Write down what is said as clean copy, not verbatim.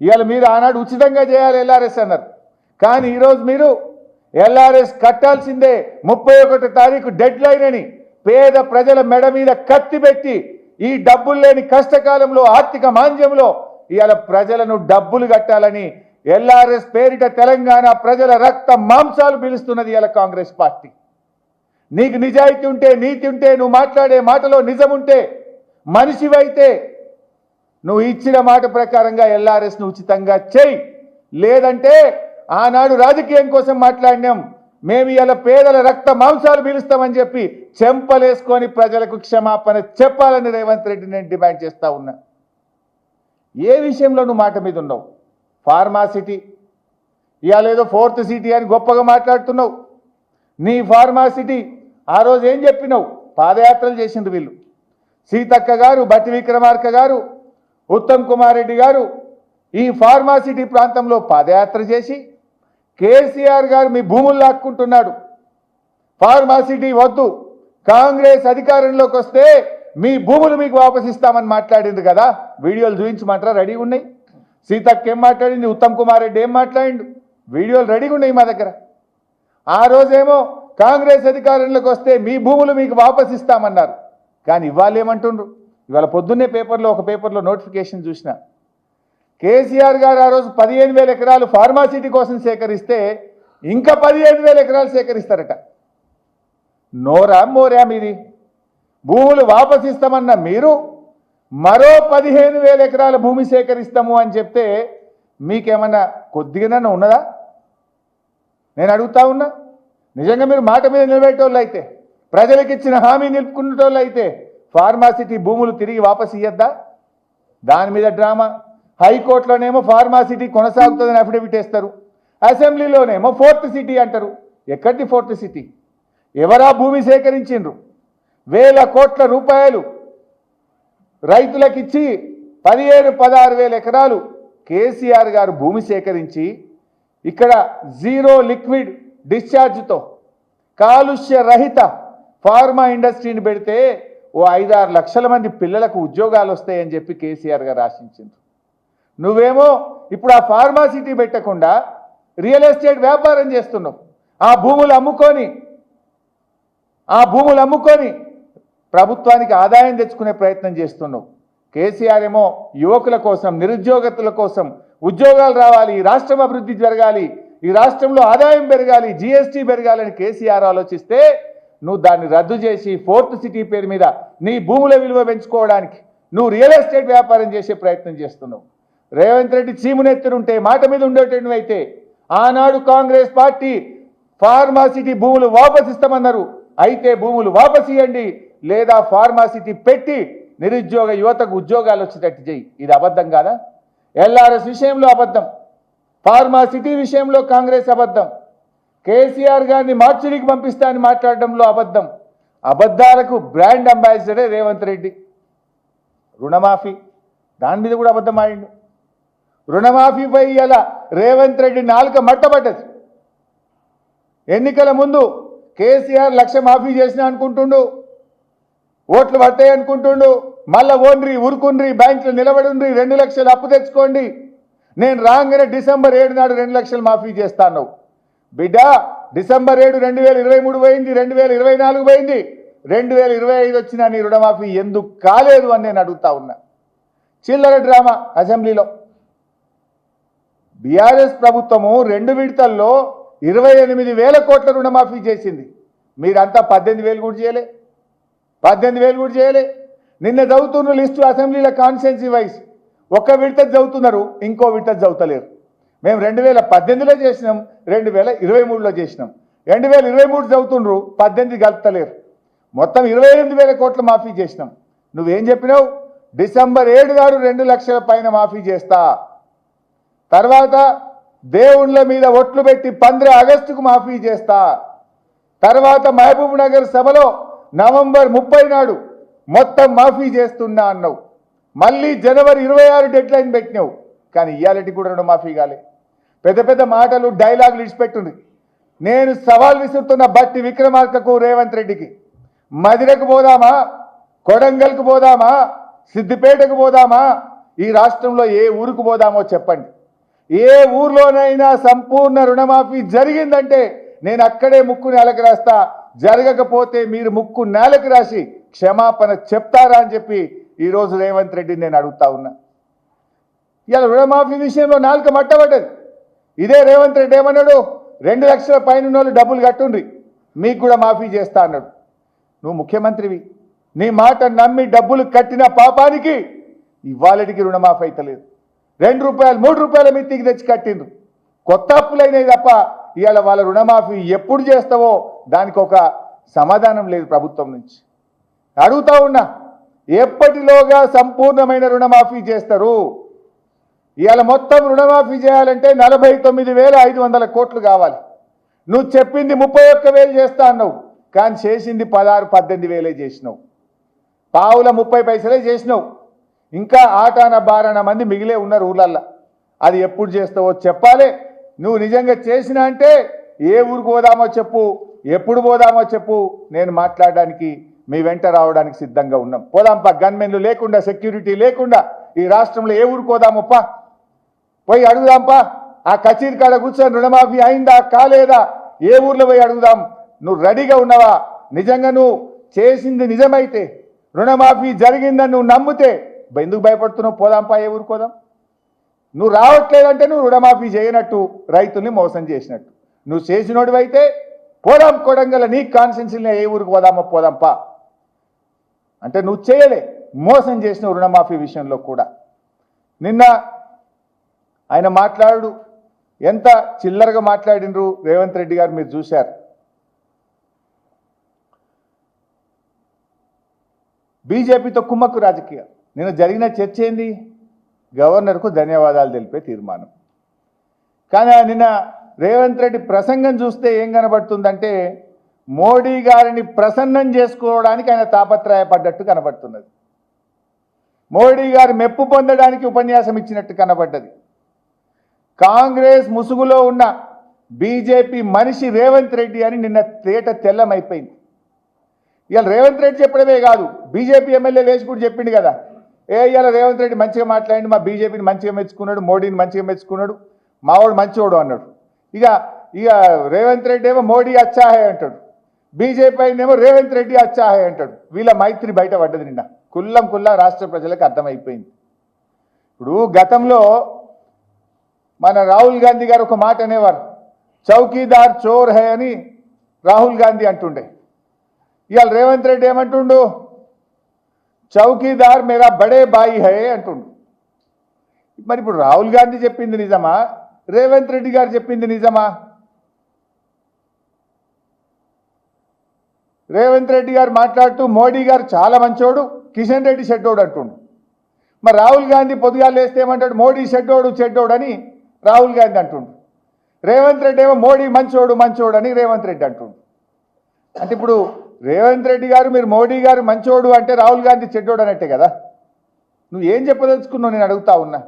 ఇవాళ మీరు ఆనాడు ఉచితంగా చేయాలి ఎల్ఆర్ఎస్ అన్నారు. కానీ ఈరోజు మీరు ఎల్ఆర్ఎస్ కట్టాల్సిందే 31 తారీఖు డెడ్ లైన్ అని పేద ప్రజల మెడ మీద కత్తి పెట్టి ఈ డబ్బులు లేని కష్టకాలంలో ఆర్థిక మాంద్యంలో ఇవాళ ప్రజలను డబ్బులు కట్టాలని ఎల్ఆర్ఎస్ పేరిట తెలంగాణ ప్రజల రక్త మాంసాలు పిలుస్తున్నది ఇవాళ కాంగ్రెస్ పార్టీ. నీకు నిజాయితీ ఉంటే, నీతి ఉంటే, నువ్వు మాట్లాడే మాటలో నిజం ఉంటే, మనిషివైతే నువ్వు ఇచ్చిన మాట ప్రకారంగా ఎల్ఆర్ఎస్ను ఉచితంగా చేయి. లేదంటే ఆనాడు రాజకీయం కోసం మాట్లాడినాం, మేము ఇలా పేదల రక్త మాంసాలు పీలుస్తామని చెప్పి చెంపలేసుకొని ప్రజలకు క్షమాపణ చెప్పాలని రేవంత్ రెడ్డి నేను డిమాండ్ చేస్తా ఉన్నా. ఏ విషయంలో నువ్వు మాట మీద ఉన్నావు? ఫార్మాసిటీ ఇవాళ ఏదో 4th సిటీ అని గొప్పగా మాట్లాడుతున్నావు. నీ ఫార్మాసిటీ ఆ రోజు ఏం చెప్పినావు? పాదయాత్రలు చేసిండ్రు వీళ్ళు. సీతక్క గారు, బట్టి విక్రమార్క గారు, ఉత్తమ్ కుమార్ రెడ్డి గారు ఈ ఫార్మాసిటీ ప్రాంతంలో పాదయాత్ర చేసి కేసీఆర్ గారు మీ భూములు లాక్కుంటున్నాడు, ఫార్మాసిటీ వద్దు, కాంగ్రెస్ అధికారంలోకి వస్తే మీ భూములు మీకు వాపసు ఇస్తామని మాట్లాడింది కదా. వీడియోలు చూపించమంటారా? రెడీగా ఉన్నాయి. సీతక్క ఏం మాట్లాడింది, ఉత్తమ్ కుమార్ రెడ్డి ఏం మాట్లాడిండు, వీడియోలు రెడీగా ఉన్నాయి మా దగ్గర. ఆ రోజేమో కాంగ్రెస్ అధికారంలోకి వస్తే మీ భూములు మీకు వాపసు ఇస్తామన్నారు. కానీ ఇవాళ ఏమంటుండ్రు? ఇవాళ పొద్దున్నే ఒక పేపర్లో నోటిఫికేషన్ చూసిన, కేసీఆర్ గారు ఆ రోజు 15,000 ఎకరాలు ఫార్మాసిటీ కోసం సేకరిస్తే ఇంకా 15,000 ఎకరాలు సేకరిస్తారట. నోరా మోరా మీది? భూములు వాపసు ఇస్తామన్న మీరు మరో 15,000 ఎకరాల భూమి సేకరిస్తాము అని చెప్తే మీకేమన్నా కొద్దిగానే ఉన్నదా? నేను అడుగుతా ఉన్నా. నిజంగా మీరు మాట మీద నిలబెట్టేవాళ్ళు అయితే, ప్రజలకు ఇచ్చిన హామీ నిలుపుకునేటోళ్ళు అయితే ఫార్మాసిటీ భూములు తిరిగి వాపసు ఇయ్యద్దా? దాని మీద డ్రామా. హైకోర్టులోనేమో ఫార్మాసిటీ కొనసాగుతుందని అఫిడవిట్ వేస్తారు, అసెంబ్లీలోనేమో 4th సిటీ అంటారు. ఎక్కడి 4th సిటీ? ఎవరా భూమి సేకరించిండ్రు? వేల కోట్ల రూపాయలు రైతులకిచ్చి 15,000-16,000 ఎకరాలు కేసీఆర్ గారు భూమి సేకరించి ఇక్కడ జీరో లిక్విడ్ డిశ్చార్జ్తో కాలుష్య రహిత ఫార్మా ఇండస్ట్రీని పెడితే ఓ 5-6 లక్షల మంది పిల్లలకు ఉద్యోగాలు వస్తాయని చెప్పి కేసీఆర్ గారు ఆశించింది. నువ్వేమో ఇప్పుడు ఆ ఫార్మాసిటీ పెట్టకుండా రియల్ ఎస్టేట్ వ్యాపారం చేస్తున్నావు. ఆ భూములు అమ్ముకొని ప్రభుత్వానికి ఆదాయం తెచ్చుకునే ప్రయత్నం చేస్తున్నావు. కేసీఆర్ ఏమో యువకుల కోసం, నిరుద్యోగతుల కోసం ఉద్యోగాలు రావాలి, ఈ రాష్ట్రం అభివృద్ధి జరగాలి, ఈ రాష్ట్రంలో ఆదాయం పెరగాలి, జీఎస్టీ పెరగాలని కేసీఆర్ ఆలోచిస్తే నువ్వు దాన్ని రద్దు చేసి 4th సిటీ పేరు మీద నీ భూముల విలువ పెంచుకోవడానికి నువ్వు రియల్ ఎస్టేట్ వ్యాపారం చేసే ప్రయత్నం చేస్తున్నావు. రేవంత్ రెడ్డి చీమునెత్తునుంటే, మాట మీద ఉండేటైతే ఆనాడు కాంగ్రెస్ పార్టీ ఫార్మాసిటీ భూములు వాపసు ఇస్తామన్నారు. అయితే భూములు వాపసు ఇవ్వండి, లేదా ఫార్మాసిటీ పెట్టి నిరుద్యోగ యువతకు ఉద్యోగాలు వచ్చేటట్టు చేయి. ఇది అబద్ధం కాదా? ఎల్ఆర్ఎస్ విషయంలో అబద్ధం, ఫార్మాసిటీ విషయంలో కాంగ్రెస్ అబద్ధం, కేసీఆర్ గారిని మార్చిడికి పంపిస్తా అని మాట్లాడడంలో అబద్ధం. అబద్ధాలకు బ్రాండ్ అంబాసిడరే రేవంత్ రెడ్డి. రుణమాఫీ దాని మీద కూడా అబద్ధం ఆడిండు. రుణమాఫీపై ఇలా రేవంత్ రెడ్డి నాలుక మట్టబడ్డది. ఎన్నికల ముందు కేసీఆర్ 1,00,000 మాఫీ చేసిన అనుకుంటుండు, ఓట్లు పట్టాయి అనుకుంటుండు. మళ్ళా ఓన్రి ఉరుకుండ్రి, బ్యాంకులు నిలబడి 2 లక్షలు అప్పు తెచ్చుకోండి, నేను రాగానే డిసెంబర్ 7 నాడు 2 లక్షలు మాఫీ చేస్తాను. బిడ్డ, డిసెంబర్ 7 2023 పోయింది, 2024 పోయింది, 2025 వచ్చినా నీ రుణమాఫీ ఎందుకు కాలేదు అని నేను అడుగుతా ఉన్నా. చిల్లర డ్రామా అసెంబ్లీలో. బీఆర్ఎస్ ప్రభుత్వము 2 విడతల్లో 28,000 కోట్ల రుణమాఫీ చేసింది. మీరంతా 18,000 కూడా చేయలే, 18,000 కూడా చేయలే. నిన్న చదువుతున్న లిస్టు అసెంబ్లీలో కాన్స్టిట్యున్సీ వైజ్ ఒక విడత చదువుతున్నారు, ఇంకో విడత చదువుతలేరు. మేము 2018లో చేసినాం, 2023లో చేసినాం. 2023 చదువుతుండ్రు, 18 కలుపుతలేరు. మొత్తం 28,000 కోట్ల మాఫీ చేసినాం. నువ్వేం చెప్పినావు? డిసెంబర్ 7 నాడు 2 లక్షల పైన మాఫీ చేస్తా, తర్వాత దేవుళ్ళ మీద ఒట్లు పెట్టి 15 ఆగస్టుకు మాఫీ చేస్తా, తర్వాత మహబూబ్ నగర్ సభలో నవంబర్ 30 నాడు మొత్తం మాఫీ చేస్తున్నా అన్నావు. మళ్ళీ జనవరి 26 డెడ్ లైన్ పెట్టినావు. కానీ ఇయాలటి కూడా రుణమాఫీ కాలే. పెద్ద పెద్ద మాటలు, డైలాగులు ఇచ్చిపెట్టుంది. నేను సవాల్ విసురుతున్న బట్టి విక్రమార్కకు, రేవంత్ రెడ్డికి, మదిరకు పోదామా, కొడంగల్కు పోదామా, సిద్దిపేటకు పోదామా, ఈ రాష్ట్రంలో ఏ ఊరుకు పోదామో చెప్పండి. ఏ ఊర్లోనైనా సంపూర్ణ రుణమాఫీ జరిగిందంటే నేను అక్కడే ముక్కు నేలకు రాస్తా, జరగకపోతే మీరు ముక్కు నేలకు రాసి క్షమాపణ చెప్తారా అని చెప్పి ఈరోజు రేవంత్ రెడ్డిని నేను అడుగుతా ఉన్నా. ఇలా రుణమాఫీ విషయంలో నాలుక మట్టబడ్డది. ఇదే రేవంత్ రెడ్డి ఏమన్నాడు, 2 లక్షల పైన వాళ్ళు డబ్బులు కట్టుండ్రి మీకు కూడా మాఫీ చేస్తా అన్నాడు. నువ్వు ముఖ్యమంత్రివి, నీ మాట నమ్మి డబ్బులు కట్టిన పాపానికి ఇవాళటికి రుణమాఫీ అయితలేదు. 2 రూపాయలు 3 రూపాయల మిత్తికి తెచ్చి కట్టిండ్రు. కొత్త అప్పులైనవి తప్ప ఇవాళ వాళ్ళ రుణమాఫీ ఎప్పుడు చేస్తావో దానికి ఒక సమాధానం లేదు ప్రభుత్వం నుంచి. అడుగుతా ఉన్నా, ఎప్పటిలోగా సంపూర్ణమైన రుణమాఫీ చేస్తారు? ఇవాళ మొత్తం రుణమాఫీ చేయాలంటే 49,500 కోట్లు కావాలి. నువ్వు చెప్పింది 31,000 చేస్తా అన్నావు, కానీ చేసింది 16-18 చేసినావు. పావుల 30 పైసలే చేసినావు. ఇంకా ఆటాన బారాన మంది మిగిలే ఉన్నారు ఊళ్ళల్లో. అది ఎప్పుడు చేస్తావో చెప్పాలి. నువ్వు నిజంగా చేసినా అంటే ఏ ఊరికి పోదామో చెప్పు, ఎప్పుడు పోదామో చెప్పు, నేను మాట్లాడడానికి మీ వెంట రావడానికి సిద్ధంగా ఉన్నాం. పోదాంపా, గన్మెన్లు లేకుండా, సెక్యూరిటీ లేకుండా ఈ రాష్ట్రంలో ఏ ఊరికి పోదామప్పా, పోయి అడుగుదాంపా. ఆ కచేరీ కాడ కూర్చొని రుణమాఫీ అయిందా కాలేదా ఏ ఊర్లో పోయి అడుగుదాం. నువ్వు రెడీగా ఉన్నావా? నిజంగా నువ్వు చేసింది నిజమైతే, రుణమాఫీ జరిగిందని నువ్వు నమ్మితే ఎందుకు భయపడుతున్నావు? పోదాంపా, ఏ ఊరికి పోదాం. నువ్వు రావట్లేదంటే నువ్వు రుణమాఫీ చేయనట్టు, రైతుల్ని మోసం చేసినట్టు. నువ్వు చేసినోడివైతే పోదాం, కొడంగల్ నీ కాన్స్టిట్యున్సీలో ఏ ఊరికి పోదామో పోదాంపా అంటే నువ్వు చేయలే, మోసం చేసిన రుణమాఫీ విషయంలో కూడా. నిన్న ఆయన మాట్లాడు ఎంత చిల్లరగా మాట్లాడినరు రేవంత్ రెడ్డి గారు, మీరు చూశారు. బీజేపీతో కుమ్మక్కు రాజకీయాలు. నిన్న జరిగిన చర్చ ఏంది? గవర్నర్కు ధన్యవాదాలు తెలిపే తీర్మానం. కానీ నిన్న రేవంత్ రెడ్డి ప్రసంగం చూస్తే ఏం కనబడుతుందంటే మోడీ గారిని ప్రసన్నం చేసుకోవడానికి ఆయన తాపత్రయపడ్డట్టు కనబడుతున్నది. మోడీ గారు మెప్పు పొందడానికి ఉపన్యాసం ఇచ్చినట్టు కనబడ్డది. కాంగ్రెస్ ముసుగులో ఉన్న బీజేపీ మనిషి రేవంత్ రెడ్డి అని నిన్న తేట తెల్లమైపోయింది. ఇవాళ రేవంత్ రెడ్డి చెప్పడమే కాదు, బీజేపీ ఎమ్మెల్యే లేచి కూడా చెప్పిండు కదా, ఇవాళ రేవంత్ రెడ్డి మంచిగా మాట్లాడి మా బీజేపీని మంచిగా మెచ్చుకున్నాడు, మోడీని మంచిగా మెచ్చుకున్నాడు, మావాడు మంచివాడు అన్నాడు. ఇక ఇక రేవంత్ రెడ్డి ఏమో మోడీ అచ్చాహే అంటాడు, బీజేపీ అయినేమో రేవంత్ రెడ్డి అచ్చాహే అంటాడు. వీళ్ళ మైత్రి బయటపడ్డది నిన్న కుల్లా రాష్ట్ర ప్రజలకు అర్థమైపోయింది. ఇప్పుడు గతంలో మన రాహుల్ గాంధీ గారు ఒక మాట అనేవారు, చౌకీదార్ చోర్ హై అని రాహుల్ గాంధీ అంటుండే. ఇవాళ రేవంత్ రెడ్డి ఏమంటుండు, చౌకీదార్ మేరా బడే బాయి హై అంటుండు. మరి ఇప్పుడు రాహుల్ గాంధీ చెప్పింది నిజమా, రేవంత్ రెడ్డి గారు చెప్పింది నిజమా? రేవంత్ రెడ్డి గారు మాట్లాడుతూ మోడీ గారు చాలా మంచోడు, కిషన్ రెడ్డి చెడ్డోడు అంటుండు. మరి రాహుల్ గాంధీ పొద్దుగా లేస్తే ఏమంటాడు, మోడీ చెడ్డోడు అని రాహుల్ గాంధీ అంటుండు. రేవంత్ రెడ్డి ఏమో మోడీ మంచోడు అని రేవంత్ రెడ్డి అంటుండు. అంటే ఇప్పుడు రేవంత్ రెడ్డి గారు మీరు మోడీ గారు మంచోడు అంటే రాహుల్ గాంధీ చెడ్డోడు అన్నట్టే కదా. నువ్వు ఏం చెప్పదలుచుకున్నావు నేను అడుగుతా ఉన్నా.